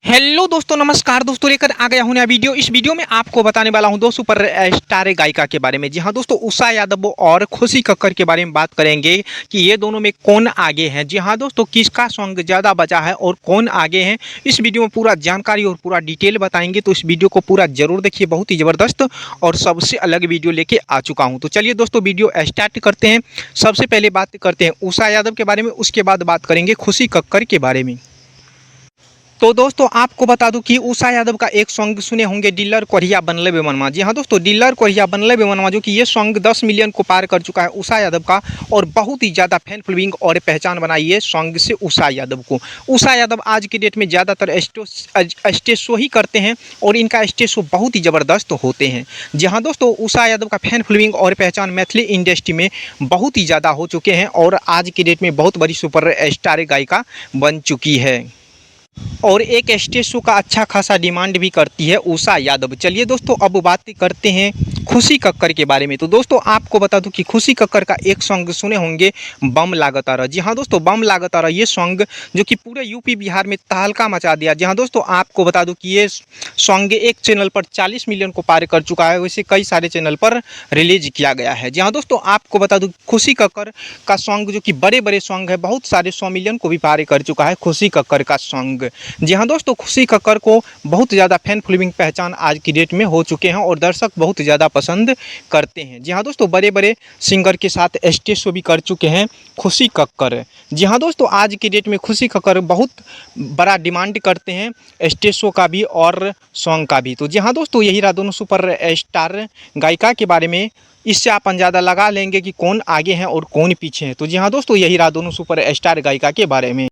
Hello दोस्तों, नमस्कार दोस्तों। लेकर आ गया हूं नया वीडियो। इस वीडियो में आपको बताने वाला हूं दो सुपर स्टार गायिका के बारे में। जी हां दोस्तों, उषा यादव और खुशी कक्कर के बारे में बात करेंगे कि ये दोनों में कौन आगे हैं। जी हां दोस्तों, किसका सॉन्ग ज़्यादा बजा है और कौन आगे हैं, इस वीडियो में पूरा जानकारी और पूरा डिटेल बताएंगे। तो इस वीडियो को पूरा जरूर देखिए, बहुत ही ज़बरदस्त और सबसे अलग वीडियो लेके आ चुका हूँ। तो चलिए दोस्तों, वीडियो स्टार्ट करते हैं। सबसे पहले बात करते हैं उषा यादव के बारे में, उसके बाद बात करेंगे खुशी कक्कर के बारे में। तो दोस्तों, आपको बता दूं कि उषा यादव का एक सॉन्ग सुने होंगे, डीलर कोरिया बनले बे मनवा। जी हाँ दोस्तों, डीलर कोरिया बनले बे मनवा, जो कि ये सॉन्ग 10 मिलियन को पार कर चुका है उषा यादव का, और बहुत ही ज़्यादा फैन फॉलोइंग और पहचान बनाई है सॉन्ग से उषा यादव को। उषा यादव आज के डेट में ज़्यादातर स्टेज शो ही करते हैं और इनका स्टेज शो बहुत ही ज़बरदस्त होते हैं। जी हाँ दोस्तों, उषा यादव का फैन फॉलोइंग और पहचान मैथिली इंडस्ट्री में बहुत ही ज़्यादा हो चुके हैं और आज की डेट में बहुत बड़ी सुपर स्टार गायिका बन चुकी है और एक स्टेज शो का अच्छा खासा डिमांड भी करती है उषा यादव। चलिए दोस्तों, अब बात करते हैं खुशी कक्कर के बारे में। तो दोस्तों, आपको बता दूं कि खुशी कक्कर का एक सॉन्ग सुने होंगे, बम लागतारा। जी हाँ दोस्तों, बम लागतारा ये सॉन्ग जो कि पूरे यूपी बिहार में तहलका मचा दिया। जी हाँ दोस्तों, आपको बता दूं कि ये सॉन्ग एक चैनल पर 40 मिलियन को पार कर चुका है, वैसे कई सारे चैनल पर रिलीज किया गया है। जी हाँ दोस्तों, आपको बता दूं खुशी कक्कर का सॉन्ग जो कि बड़े बड़े सॉन्ग है, बहुत सारे 100 मिलियन को भी पार कर चुका है खुशी कक्कर का सॉन्ग। जी हाँ दोस्तों, खुशी कक्कर को बहुत ज़्यादा फैन फॉलोइंग पहचान आज की डेट में हो चुके हैं और दर्शक बहुत ज़्यादा पसंद करते हैं। जी हाँ दोस्तों, बड़े बड़े सिंगर के साथ स्टेज शो भी कर चुके हैं खुशी कक्कर। जी हाँ दोस्तों, आज की डेट में खुशी कक्कर बहुत बड़ा डिमांड करते हैं स्टेज शो का भी और सॉन्ग का भी। तो जी हाँ दोस्तों, यही रहा दोनों सुपर स्टार गायिका के बारे में। इससे आप अंदाज़ा लगा लेंगे कि कौन आगे हैं और कौन पीछे हैं। तो जी हाँ दोस्तों, यही रहा दोनों सुपर स्टार गायिका के बारे में।